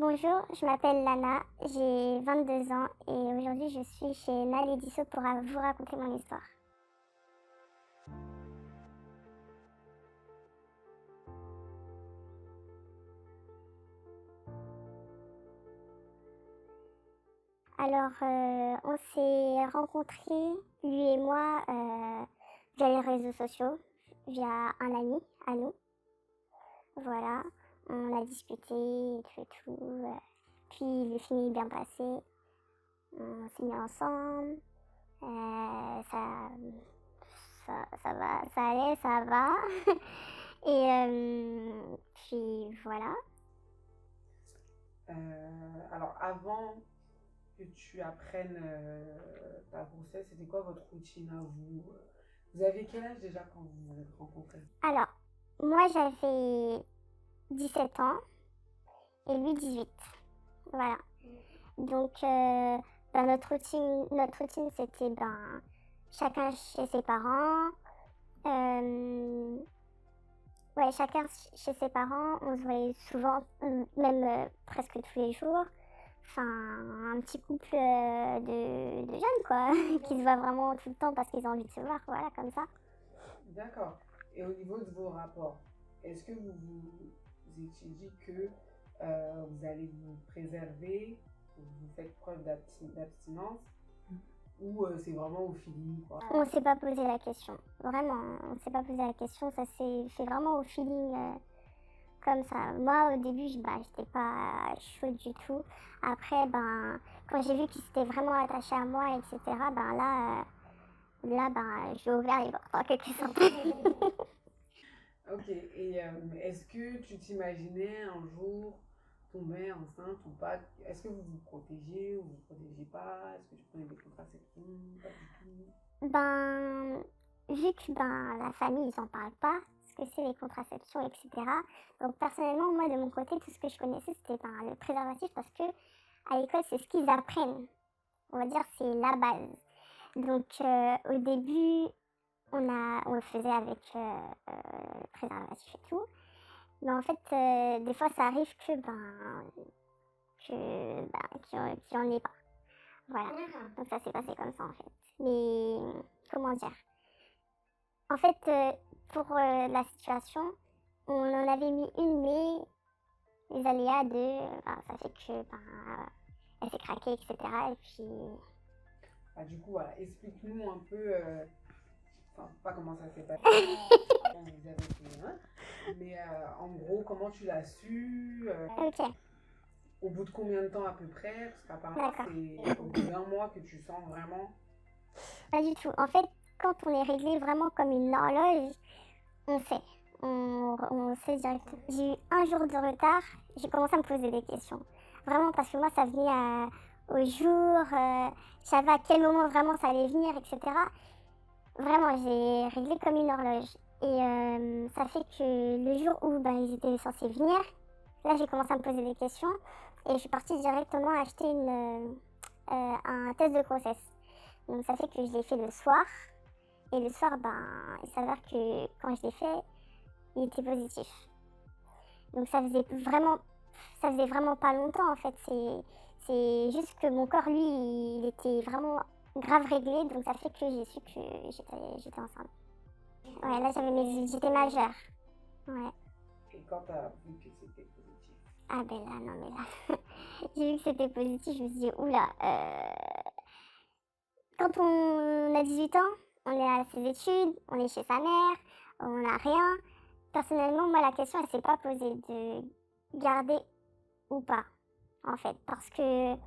Bonjour, je m'appelle Lana, j'ai 22 ans et aujourd'hui je suis chez Nalédisso pour vous raconter mon histoire. Alors, on s'est rencontrés, lui et moi, via les réseaux sociaux, via un ami à nous. Voilà, on a discuté et tout, puis le film est bien passé, on s'est mis ensemble, ça, ça va, ça allait, ça va. Puis voilà. Alors, avant que tu apprennes ta grossesse, c'était quoi votre routine à vous? Vous avez quel âge déjà quand vous vous êtes rencontrés? Alors, moi j'avais 17 ans et lui 18. Voilà. Donc, notre routine c'était chacun chez ses parents. Euh, ouais, chacun chez ses parents. On se voyait souvent, même presque tous les jours. Enfin, un petit couple de jeunes, quoi, qui se voient vraiment tout le temps parce qu'ils ont envie de se voir, voilà, comme ça. D'accord. Et au niveau de vos rapports, est-ce que vous étiez dit que vous allez vous préserver, vous faites preuve d'abstinence, ou c'est vraiment au feeling, quoi? On s'est pas posé la question, vraiment, on s'est pas posé la question, ça s'est fait vraiment au feeling, comme ça. Moi, au début, j'étais pas chaude du tout. Après, quand j'ai vu qu'il s'était vraiment attaché à moi, etc., j'ai ouvert les portes en quelque sorte. Ok, et est-ce que tu t'imaginais un jour tomber enceinte ou pas? Est-ce que vous vous protégez ou vous vous protégez pas? Est-ce que tu prenais des contraceptions? Pas du tout. Ben, vu que la famille, ils en parlent pas, ce que c'est les contraceptions, etc. Donc personnellement, moi de mon côté, tout ce que je connaissais, c'était le préservatif parce que à l'école, c'est ce qu'ils apprennent. On va dire c'est la base. Donc au début, on le faisait avec le préservatif et tout. Mais en fait, des fois, ça arrive qu'il y en ait pas. Voilà. Donc ça s'est passé comme ça en fait. Mais comment dire? En fait, pour la situation, on en avait mis une, mais les aléas ça fait que elle s'est craquée, etc. Et puis, Ah, du coup, voilà, explique-nous un peu, enfin, pas comment ça s'est passé, quand vous avez fait, hein, mais en gros, comment tu l'as su, ok, au bout de combien de temps à peu près, parce qu'apparemment d'accord. c'est au bout d'un mois que tu sens vraiment. Pas du tout. En fait, quand on est réglé vraiment comme une horloge, on sait. On sait directement. J'ai eu un jour de retard, j'ai commencé à me poser des questions. Vraiment, parce que moi, ça venait au jour, je savais à quel moment vraiment ça allait venir, etc. Vraiment, j'ai réglé comme une horloge. Et ça fait que le jour où ils étaient censés venir, là, j'ai commencé à me poser des questions. Et je suis partie directement acheter un test de grossesse. Donc ça fait que je l'ai fait le soir. Et le soir, il s'avère que quand je l'ai fait, il était positif. Donc ça faisait vraiment pas longtemps en fait. C'est juste que mon corps, lui, il était vraiment grave réglé. Donc ça fait que j'ai su que j'étais enceinte. Ouais, là j'étais majeure. Ouais. Et quand tu as vu que c'était positif? Ah ben là, non mais là, j'ai vu que c'était positif, je me suis dit, oula, quand on a 18 ans, on est à ses études, on est chez sa mère, on n'a rien. Personnellement, moi, la question, elle s'est pas posée de garder ou pas, en fait. Parce que,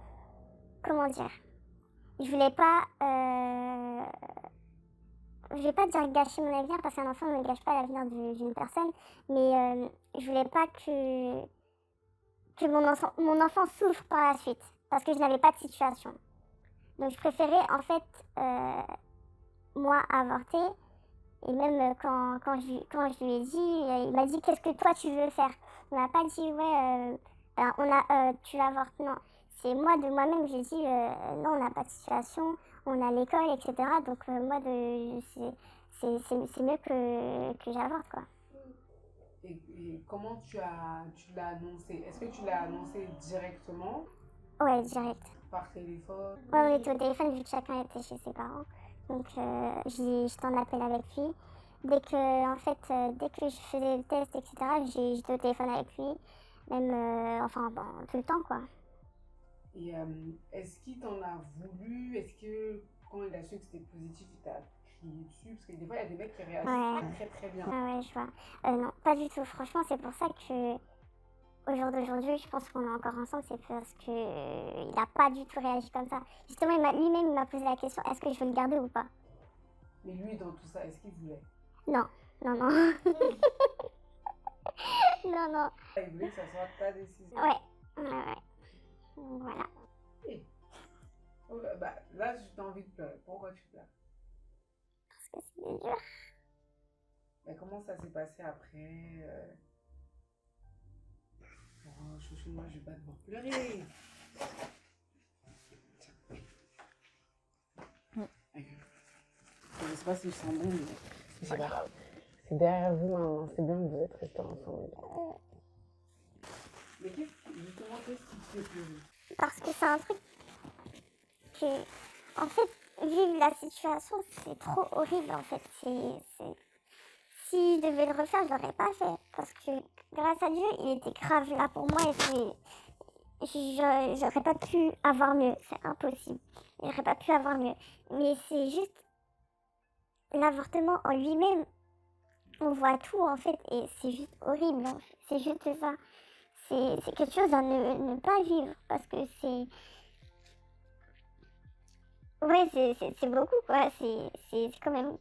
comment dire, je voulais pas, je vais pas dire gâcher mon avenir, parce qu'un enfant ne gâche pas l'avenir d'une personne, mais je voulais pas que mon enfant souffre par la suite, parce que je n'avais pas de situation. Donc je préférais, en fait, moi, avorter. Et même quand je lui ai dit, il m'a dit qu'est-ce que toi tu veux faire. Il m'a pas dit ouais, tu avortes. Non, c'est moi de moi-même, j'ai dit non, on n'a pas de situation, on a l'école, etc. Donc moi, c'est mieux que j'avorte quoi. Et comment tu l'as annoncé? Est-ce que tu l'as annoncé directement Ouais, direct. par téléphone? Ouais, on était au téléphone vu que chacun était chez ses parents. Donc, j'étais en appel avec lui. Dès que je faisais le test, etc., j'étais au téléphone avec lui. Même, enfin, bon, tout le temps, quoi. Et est-ce qu'il t'en a voulu? Est-ce que quand il a su que c'était positif, il t'a crié dessus? Parce que des fois, il y a des mecs qui réagissent Ouais. pas très très bien. Ah ouais, je vois. Non, pas du tout. Franchement, c'est pour ça que au jour d'aujourd'hui, je pense qu'on est encore ensemble, c'est parce que il a pas du tout réagi comme ça. Justement, lui-même, il m'a posé la question, est-ce que je veux le garder ou pas? Mais lui, dans tout ça, est-ce qu'il voulait? Non, non, non. Non, non. Il voulait que ça soit ta décision. Ouais, ouais, ouais. Voilà. Et, oh, bah, là, j'ai envie de pleurer. Pourquoi tu pleures? Parce que c'est dur. Mais comment ça s'est passé après Oh, chouchou, moi, je vais pas devoir pleurer. Je sais pas si je sens bon, mais c'est pas grave. C'est derrière vous maintenant, c'est bien que vous êtes restés ensemble. Mais justement, qu'est-ce qui te fait pleurer? Parce que c'est un truc que, en fait, vivre la situation, c'est trop horrible, en fait. Si je devais le refaire, je l'aurais pas fait. Parce que, grâce à Dieu, il était grave là pour moi j'aurais pas pu avoir mieux. C'est impossible. J'aurais pas pu avoir mieux. Mais c'est juste l'avortement en lui-même. On voit tout, en fait, et c'est juste horrible. Hein. C'est juste ça. C'est quelque chose à ne pas vivre. Parce que c'est... Ouais, c'est beaucoup, quoi. C'est quand même,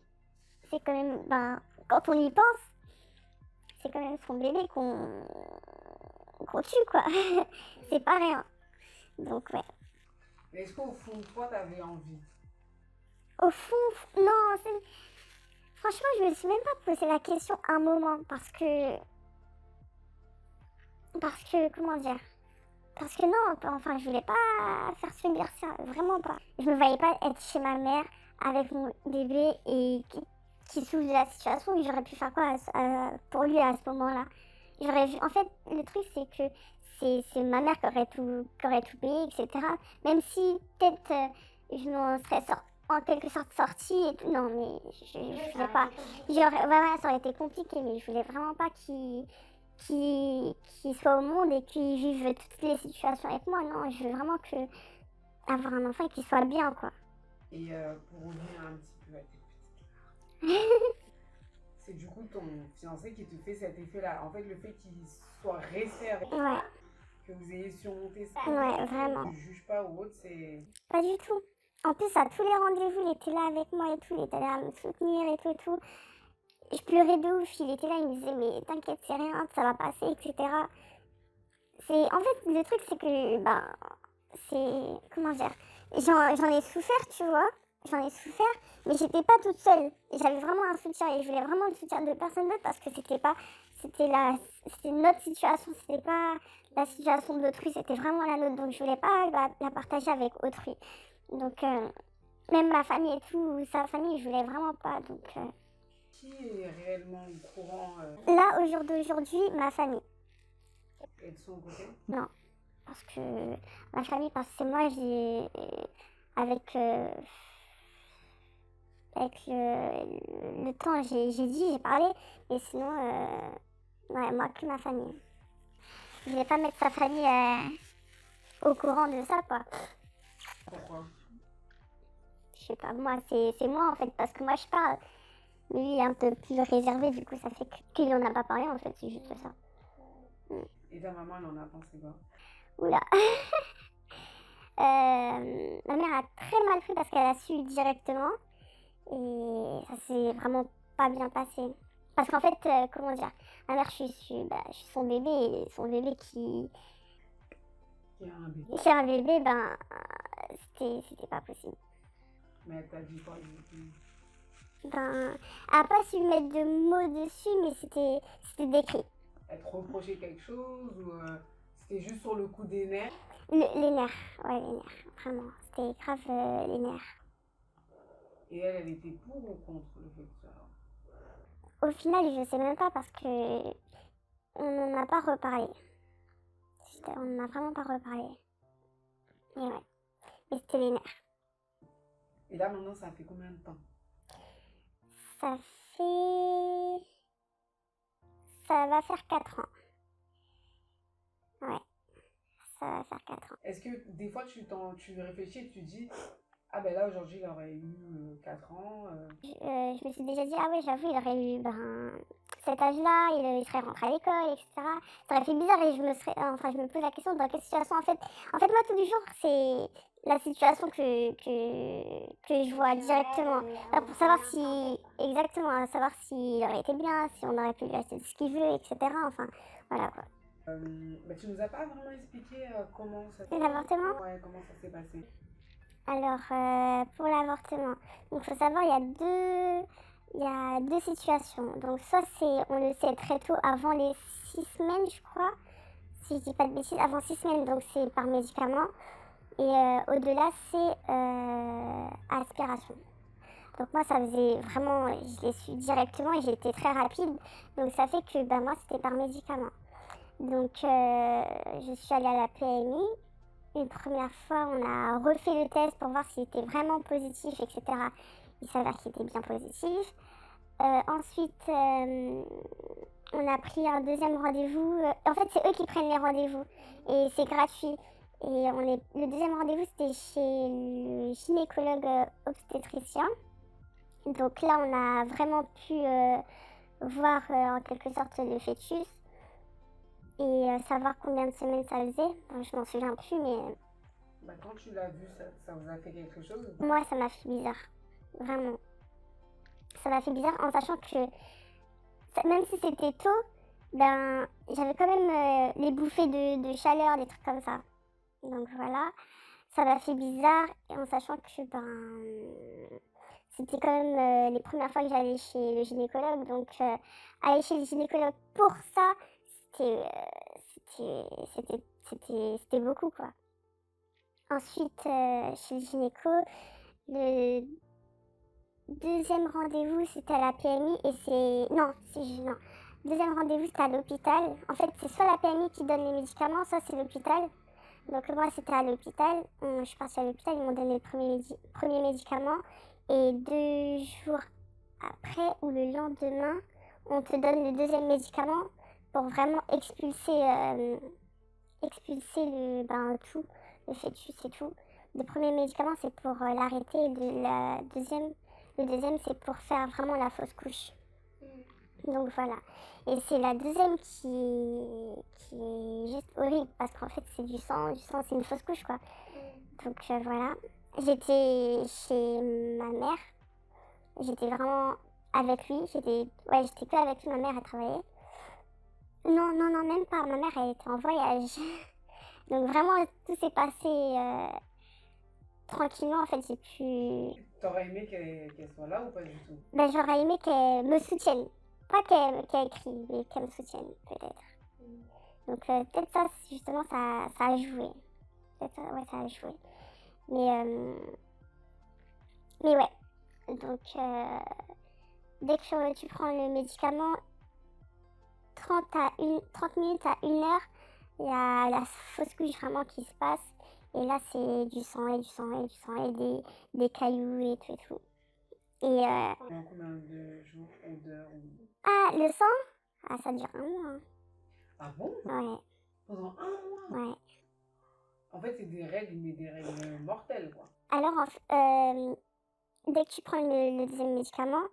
ben, quand on y pense, c'est quand même son bébé qu'on tue, quoi. C'est pas rien. Donc, ouais. Mais est-ce qu'au fond de toi, t'avais envie? Au fond, non, franchement, je me suis même pas posé la question un moment parce que, comment dire? Parce que non, enfin, je voulais pas faire subir ça, vraiment pas. Je me voyais pas être chez ma mère avec mon bébé et qui souffre de la situation et j'aurais pu faire quoi pour lui à ce moment-là. En fait, le truc c'est que c'est ma mère qui aurait tout payé, etc. Même si peut-être je m'en serais en quelque sorte sortie et tout. Non, mais je voulais pas. Voilà, ça aurait été compliqué, mais je voulais vraiment pas qui soit au monde et qui vive toutes les situations avec moi. Non, je veux vraiment avoir un enfant et qu'il soit bien, quoi. Et pour revenir un petit peu à tes petites c'est du coup ton fiancé qui te fait cet effet-là. En fait, le fait qu'il soit resté avec Ouais. que vous ayez surmonté ça. Ouais, vraiment. Ne juge pas ou autre, c'est... Pas du tout. En plus, à tous les rendez-vous, il était là avec moi et tout, il était là à me soutenir et tout et tout. Je pleurais de ouf, il était là, il me disait mais t'inquiète, c'est rien, ça va passer, etc. En fait, le truc c'est que, ben, comment dire, j'en ai souffert, tu vois, j'en ai souffert, mais j'étais pas toute seule. J'avais vraiment un soutien et je voulais vraiment le soutien de personne d'autre parce que c'était notre situation, c'était pas la situation d'autrui, c'était vraiment la nôtre, donc je voulais pas la partager avec autrui. Donc, même ma famille et tout, sa famille, je voulais vraiment pas, donc... Qui est réellement au courant Là, au jour d'aujourd'hui, ma famille. et de son côté? Non, parce que ma famille, parce que c'est moi, avec, avec le temps, j'ai parlé, et sinon, ouais, moi que ma famille. Je voulais pas mettre sa famille au courant de ça, quoi. Pourquoi? Je sais pas, moi, c'est moi en fait, parce que moi je parle. Lui il est un peu plus réservé, du coup, ça fait qu'il en a pas parlé, en fait, c'est juste ça. Et ta maman, elle en a pensé quoi? Oula. Ma mère a très mal pris parce qu'elle a su directement. Et ça s'est vraiment pas bien passé. Parce qu'en fait, comment dire, ma mère, je suis son bébé, et son bébé Qui a un bébé. qui a un bébé, ben, c'était pas possible. Mais elle t'a dit quoi du coup? Ben, elle a pas su mettre de mots dessus, mais c'était décrit. Elle te reprochait quelque chose ou c'était juste sur le coup des nerfs? Les nerfs, ouais, les nerfs, vraiment. C'était grave les nerfs. Et elle était pour ou contre le fait que ça... Au final, je sais même pas parce que on n'en a pas reparlé. On n'en a vraiment pas reparlé. Et ouais. Et c'était les nerfs. Et là, maintenant, ça fait combien de temps? Ça fait... Ça va faire 4 ans. Ouais. Ça va faire 4 ans. Est-ce que des fois, tu réfléchis et tu dis, ah ben là, aujourd'hui, il aurait eu 4 ans. Je me suis déjà dit, ah ouais, j'avoue, il aurait eu cet âge-là, il serait rentré à l'école, etc. Ça aurait fait bizarre et je me pose la question dans quelle situation, en fait, moi, tous les jours, c'est la situation que je vois directement. Alors, pour savoir si, exactement, savoir s'il aurait été bien, si on aurait pu lui acheter ce qu'il veut, etc. Enfin, voilà quoi. Mais tu nous as pas vraiment expliqué comment ça L'avortement? Ouais, comment ça s'est passé. Alors, pour l'avortement, il faut savoir, il y a deux situations. Donc, soit on le sait très tôt, avant les 6 semaines, je crois, si je dis pas de bêtises, avant 6 semaines, donc c'est par médicament. Et au-delà, c'est aspiration. Donc moi, ça faisait vraiment, je l'ai su directement et j'ai été très rapide. Donc ça fait que moi, c'était par médicament. Donc je suis allée à la PMI. Une première fois, on a refait le test pour voir s'il était vraiment positif, etc. Il s'avère qu'il était bien positif. Ensuite, on a pris un deuxième rendez-vous. En fait, c'est eux qui prennent les rendez-vous et c'est gratuit. Et le deuxième rendez-vous, c'était chez le gynécologue obstétricien. Donc là, on a vraiment pu voir en quelque sorte le fœtus et savoir combien de semaines ça faisait. Bon, je m'en souviens plus, mais... Quand tu l'as vu, ça vous a fait quelque chose? Moi, ça m'a fait bizarre. Vraiment. Ça m'a fait bizarre en sachant que, même si c'était tôt, j'avais quand même les bouffées de chaleur, des trucs comme ça. Donc voilà, ça m'a fait bizarre et en sachant que c'était quand même les premières fois que j'allais chez le gynécologue. Donc aller chez le gynécologue pour ça, c'était beaucoup quoi. Ensuite, chez le gynéco, le deuxième rendez-vous c'était à la PMI et non. Deuxième rendez-vous c'était à l'hôpital. En fait, c'est soit la PMI qui donne les médicaments, soit c'est l'hôpital. Donc moi c'était à l'hôpital, je suis partie à l'hôpital, ils m'ont donné le premier médicament et 2 jours après ou le lendemain, on te donne le deuxième médicament pour vraiment expulser le fœtus et tout. Le premier médicament c'est pour l'arrêter et le deuxième c'est pour faire vraiment la fausse couche. Donc voilà. Et c'est la deuxième qui est juste horrible parce qu'en fait c'est du sang c'est une fausse couche quoi. Donc voilà. J'étais chez ma mère. J'étais vraiment avec lui. J'étais que avec lui, ma mère elle travaillait. Non, même pas. Ma mère elle était en voyage. Donc vraiment tout s'est passé tranquillement en fait. J'ai pu... T'aurais aimé qu'elle soit là ou pas du tout? J'aurais aimé qu'elle me soutienne. Pas qu'elle crie, mais qu'elle me soutienne, peut-être. Donc peut-être ça, justement, ça a joué. Peut-être ça a joué. Mais ouais. Donc dès que tu prends le médicament, 30 minutes à 1 heure, il y a la fausse couche vraiment qui se passe. Et là, c'est du sang et des cailloux et tout. Et Pendant combien de jours ou d'heures Ah, le sang? Ah, ça dure 1 mois. Ah bon? Ouais. Pendant 1 mois? Ouais. En fait, c'est des règles, mais des règles mortelles, quoi. Alors, dès que tu prends le deuxième médicament,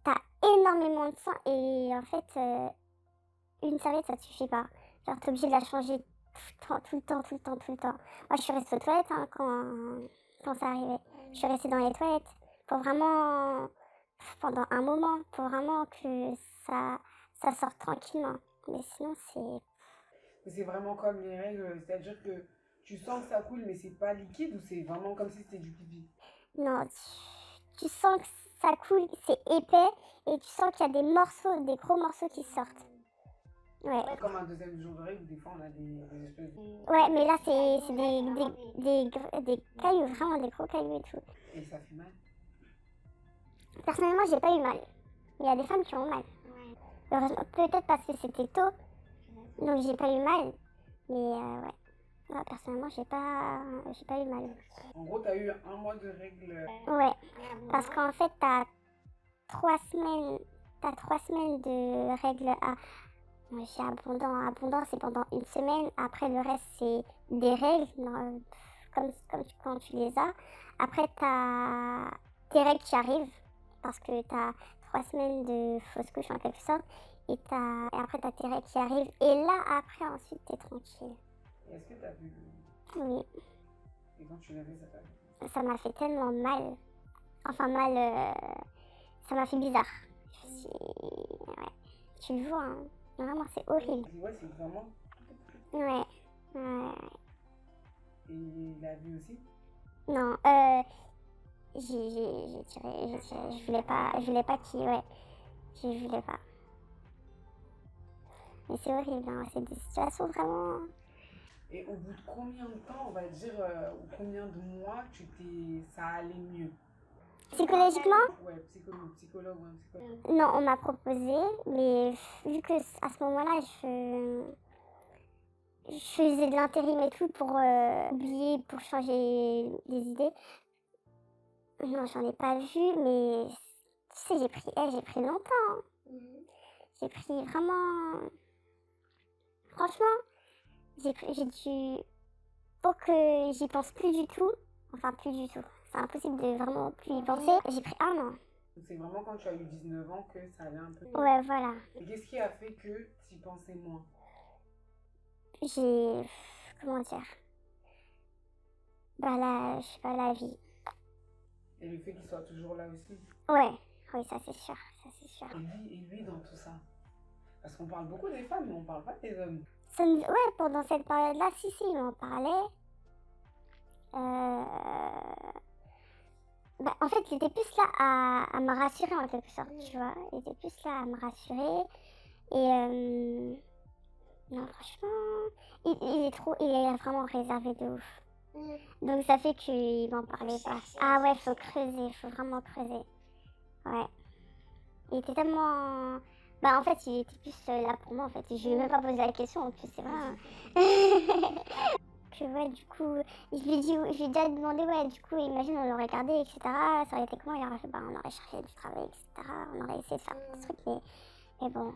t'as énormément de sang et en fait, une serviette, ça te suffit pas. Genre, t'es obligé de la changer tout le temps. Moi, je suis restée aux toilettes quand ça arrivait. Je suis restée dans les toilettes pour vraiment... pendant un moment, pour vraiment que ça sorte tranquillement. Mais sinon, C'est vraiment comme les règles, c'est-à-dire que tu sens que ça coule, mais c'est pas liquide ou c'est vraiment comme si c'était du pipi? Non, tu sens que ça coule, c'est épais, et tu sens qu'il y a des gros morceaux qui sortent. Ouais. Comme un deuxième jour de règle, des fois on a des espèces de... Ouais, mais là, c'est des cailloux, vraiment des gros cailloux et tout. Et ça fait mal? Personnellement, j'ai pas eu mal. Il y a des femmes qui ont mal. Heureusement, peut-être parce que c'était tôt, Donc j'ai pas eu mal. Mais ouais. Moi, personnellement, j'ai pas eu mal. En gros, tu as eu un mois de règles. Ouais. Parce qu'en fait, t'as 3 semaines. T'as 3 semaines de règles à. Moi, je suis abondant. Abondant, c'est pendant une semaine. Après, le reste, c'est des règles, non, quand tu les as. Après, t'as tes règles qui arrivent. Parce que t'as 3 semaines de fausse couche en quelque sorte. Et après, t'as tes règles qui arrivent. Et là, après, ensuite, t'es tranquille. Est-ce que tu as vu? Oui. Et quand tu l'as vu, ça t'a fait? Ça m'a fait tellement mal. Enfin, mal. Ça m'a fait bizarre. Ouais. Tu le vois, hein. Vraiment, c'est horrible. Ouais, c'est vraiment. Ouais. Ouais. Et il a vu aussi? Non, j'ai tiré. Je voulais pas qu'il. Ouais. Je voulais pas. Mais c'est horrible, hein. C'est des situations vraiment. Et au bout de combien de temps, on va dire, ou combien de mois, ça allait mieux? Psychologiquement? Ouais, psychologue, ouais, psychologue. Non, on m'a proposé, mais vu que à ce moment-là, je faisais de l'intérim et tout pour oublier, pour changer les idées. Non, j'en ai pas vu, mais tu sais, j'ai pris longtemps, hein. J'ai pris vraiment. Franchement, j'ai dû. Pour que j'y pense plus du tout, enfin plus du tout, c'est impossible de vraiment plus y penser, j'ai pris 1 an. C'est vraiment quand tu as eu 19 ans que ça allait un peu. Ouais, voilà. Et qu'est-ce qui a fait que tu y pensais moins? J'ai. Comment dire? Bah là, je sais pas, la vie. Et le fait qu'il soit toujours là aussi? Ouais, oui, ça c'est sûr, ça c'est sûr. Et lui dans tout ça? Parce qu'on parle beaucoup des femmes, mais on parle pas des hommes. Ouais, pendant cette période-là, si, il m'en parlait. Bah, en fait, il était plus là à me rassurer en quelque sorte, tu vois. Il était plus là à me rassurer. Et non, franchement, il est vraiment réservé de ouf. Donc ça fait qu'il m'en parlait pas. Ah ouais, faut creuser, faut vraiment creuser. Ouais. Il était tellement. Bah en fait, il était plus là pour moi en fait. Je lui ai même pas posé la question en plus, c'est vrai, hein. Que ouais, du coup, je lui ai déjà demandé, ouais, du coup, imagine, on l'aurait gardé, etc. Ça aurait été comment? Il aurait fait, bah, on aurait cherché du travail, etc. On aurait essayé de faire des trucs, mais bon,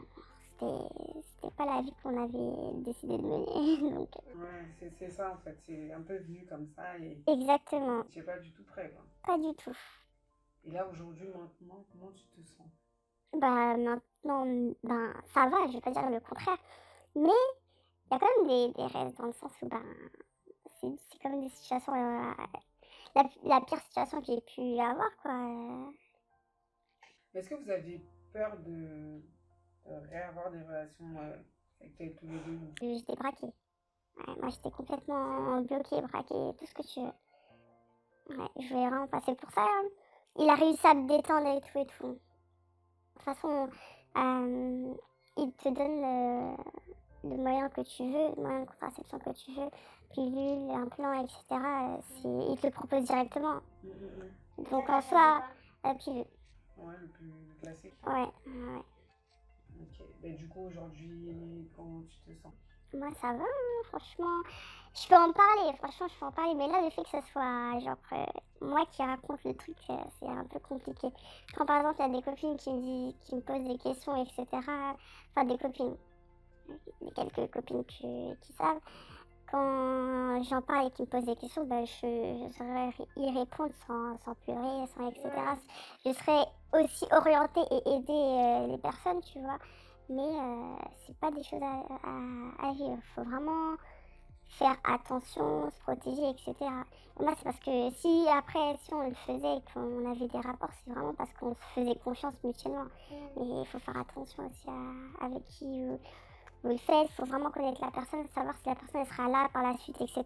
c'était pas la vie qu'on avait décidé de mener. Donc. Ouais, c'est ça en fait, c'est un peu venu comme ça et Exactement. tu n'es pas du tout prêt, quoi. Pas du tout. Et là, aujourd'hui, maintenant, comment tu te sens? Bah maintenant, ben, ça va, je vais pas dire le contraire. Mais il y a quand même des restes dans le sens où, ben, c'est quand même des situations, la pire situation que j'ai pu avoir, quoi. Est-ce que vous aviez peur de réavoir des relations sexuelles tous les deux? J'étais braquée. Ouais, moi, j'étais complètement bloquée, braquée, tout ce que tu veux. Ouais, je voulais vraiment passer pour ça, hein. Il a réussi à me détendre et tout et tout. De toute façon, il te donne le moyen que tu veux, le moyen de contraception que tu veux, pilule, implant, etc. Il te le propose directement. Donc en soi, pilule. Ouais, le classique. Ouais, ouais. Ok. Ben, du coup, aujourd'hui, comment tu te sens? Moi, ça va, hein, franchement. Je peux en parler, franchement, je peux en parler. Mais là, le fait que ce soit, genre, moi qui raconte le truc, c'est un peu compliqué. Quand, par exemple, il y a des copines qui me posent des questions, etc. Enfin, des copines. Quelques copines qui savent. Quand j'en parle et qu'ils me posent des questions, ben, je saurais y répondre sans pleurer, sans etc. Je serais aussi orientée et aider les personnes, tu vois. Mais c'est pas des choses à vivre. Faut vraiment faire attention, se protéger, etc. Et moi, c'est parce que si après, si on le faisait et qu'on avait des rapports, c'est vraiment parce qu'on se faisait confiance mutuellement. Mais il faut faire attention aussi avec qui vous le faites. Il faut vraiment connaître la personne, savoir si la personne elle sera là par la suite, etc.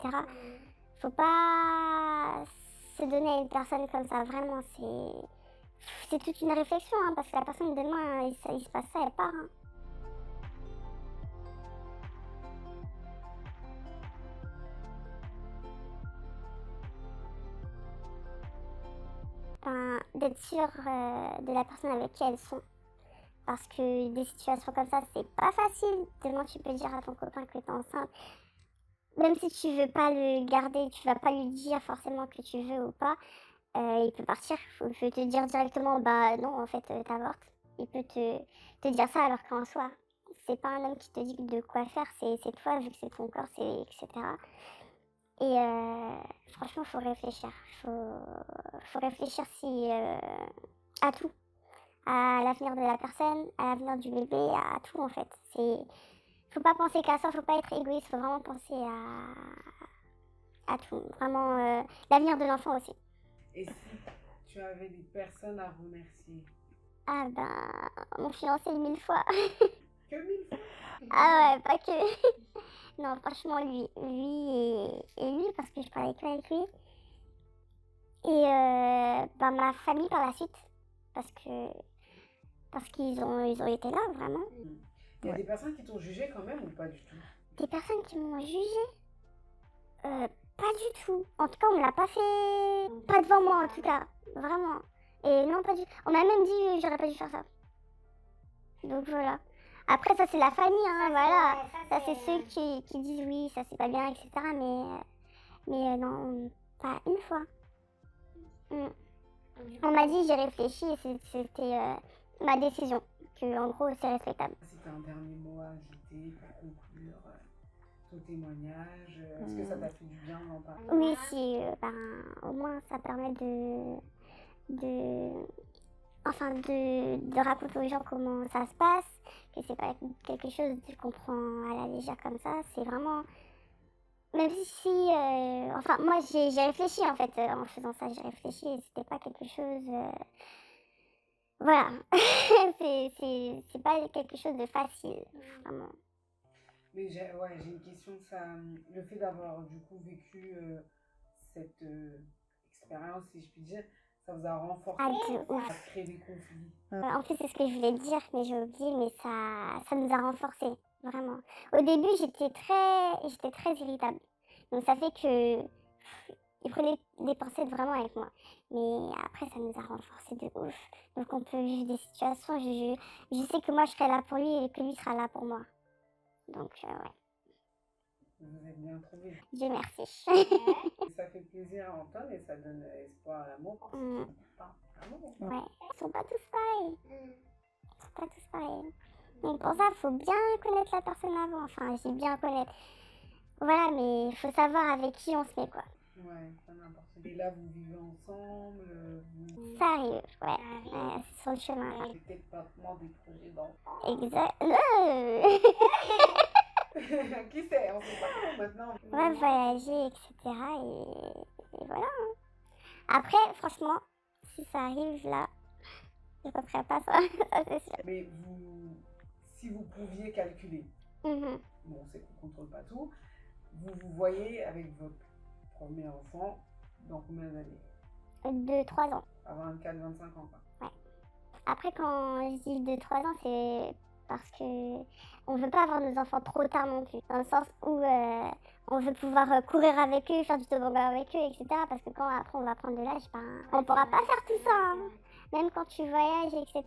Faut pas se donner à une personne comme ça. Vraiment, c'est toute une réflexion, hein, parce que la personne demain, il se passe ça, elle part, hein. D'être sûre de la personne avec qui elles sont. Parce que des situations comme ça, c'est pas facile. Demain, tu peux dire à ton copain que t'es enceinte. Même si tu veux pas le garder, tu vas pas lui dire forcément que tu veux ou pas. Il peut partir. Il peut te dire directement, bah non, en fait, t'avortes. Il peut te dire ça alors qu'en soi, c'est pas un homme qui te dit de quoi faire, c'est toi, vu que c'est ton corps, etc. Et franchement, faut réfléchir. Faut réfléchir à tout. À l'avenir de la personne, à l'avenir du bébé, à tout en fait. Faut pas penser qu'à ça, faut pas être égoïste, faut vraiment penser à tout. Vraiment, l'avenir de l'enfant aussi. Et si tu avais des personnes à remercier? Ah ben, mon fiancé 1000 fois. Que 1000 fois? Ah ouais, pas que. Non, franchement, lui et lui, parce que je parlais que avec lui. Et ben, ma famille par la suite, parce qu'ils ont été là, vraiment. Il y a Ouais. des personnes qui t'ont jugé quand même ou pas du tout? Des personnes qui m'ont jugée, pas du tout. En tout cas, on me l'a pas fait, pas devant moi en tout cas, vraiment. Et non, pas du tout. On m'a même dit j'aurais pas dû faire ça. Donc voilà. Après, ça c'est la famille, hein, voilà. Ça c'est ceux qui disent oui, ça c'est pas bien, etc. Mais non, pas une fois. Mm. On m'a dit j'ai réfléchi et c'était ma décision. Que en gros c'est respectable. Si tu as un dernier mot à ajouter pour conclure ton témoignage, est-ce que ça t'a fait du bien d'en parler? Oui, si, ben, au moins ça permet de, enfin de raconter aux gens comment ça se passe, que c'est pas quelque chose qu'on prend à la légère comme ça, c'est vraiment, même si, enfin moi j'ai réfléchi en fait, en faisant ça j'ai réfléchi et c'était pas quelque chose, voilà, c'est pas quelque chose de facile, vraiment. Mais j'ai une question, ça, le fait d'avoir du coup vécu cette expérience, si je puis dire, ça vous a renforcé, Ah, de ouf. ça a créé des conflits. En fait, c'est ce que je voulais dire, mais j'ai oublié, mais ça nous a renforcés, vraiment. Au début, j'étais très irritable. Donc ça fait que il prenait des pincettes vraiment avec moi. Mais après, ça nous a renforcés de ouf. Donc on peut vivre des situations, je sais que moi, je serai là pour lui et que lui sera là pour moi. Donc ouais, Vous êtes bien trouvés. Dieu merci. Ça fait plaisir à entendre et ça donne espoir à l'amour. Mm. Enfin, amour. Ouais, ils sont pas tous pareils. Ils sont pas tous pareils. Donc pour ça, il faut bien connaître la personne avant. Enfin, j'ai bien connaître. Voilà, mais il faut savoir avec qui on se met, quoi. Ouais, pas n'importe quoi. Et là, vous vivez ensemble, Ça arrive, ouais. C'est sur le chemin, là. c'est peut-être pas vraiment des projets d'enfants. Exact. Qui sait, on sait pas trop maintenant. Ouais, voyager, etc. Et voilà. Après, franchement, si ça arrive là, je ne referai pas ça, ça c'est sûr. Mais vous, si vous pouviez calculer, Mhm. bon, on sait qu'on contrôle pas tout, vous voyez avec votre premier enfant dans combien d'années? 2-3 ans. À 24-25 ans, quoi. Après, quand je dis 2-3 ans, c'est parce que on veut pas avoir nos enfants trop tard non plus. Dans le sens où on veut pouvoir courir avec eux, faire du toboggan avec eux, etc. Parce que quand après on va prendre de l'âge, ben, on pourra pas faire tout ça. Hein. Même quand tu voyages, etc.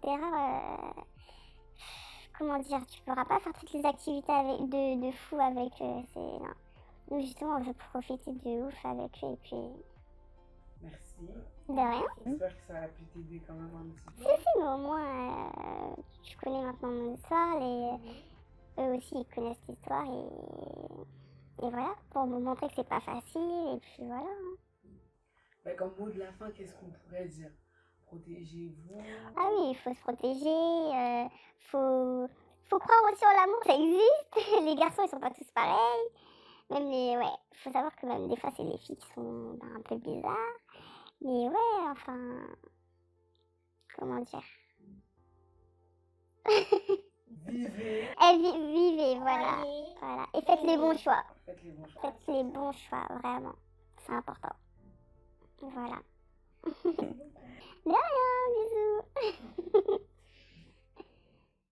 Comment dire, tu pourras pas faire toutes les activités de fou avec eux. Non. Nous, justement, on veut profiter de ouf avec eux et puis Merci. de rien. J'espère que ça a pu t'aider quand même un petit peu. Si, mais au moins, tu connais maintenant mon histoire et eux aussi, ils connaissent l'histoire et voilà, pour me montrer que c'est pas facile et puis voilà. Mais comme mot de la fin, qu'est-ce qu'on pourrait dire? Protégez-vous. Ah oui, il faut se protéger, faut croire aussi en l'amour, ça existe. Les garçons, ils sont pas tous pareils. Même ouais, faut savoir que même des fois, c'est les filles qui sont un peu bizarres. Mais ouais, enfin, comment dire? Vivez. Vivez, voilà. Voilà. Et faites les bons choix. Faites les bons choix. Faites les bons choix, vraiment. C'est important. Voilà. De rien, bisous.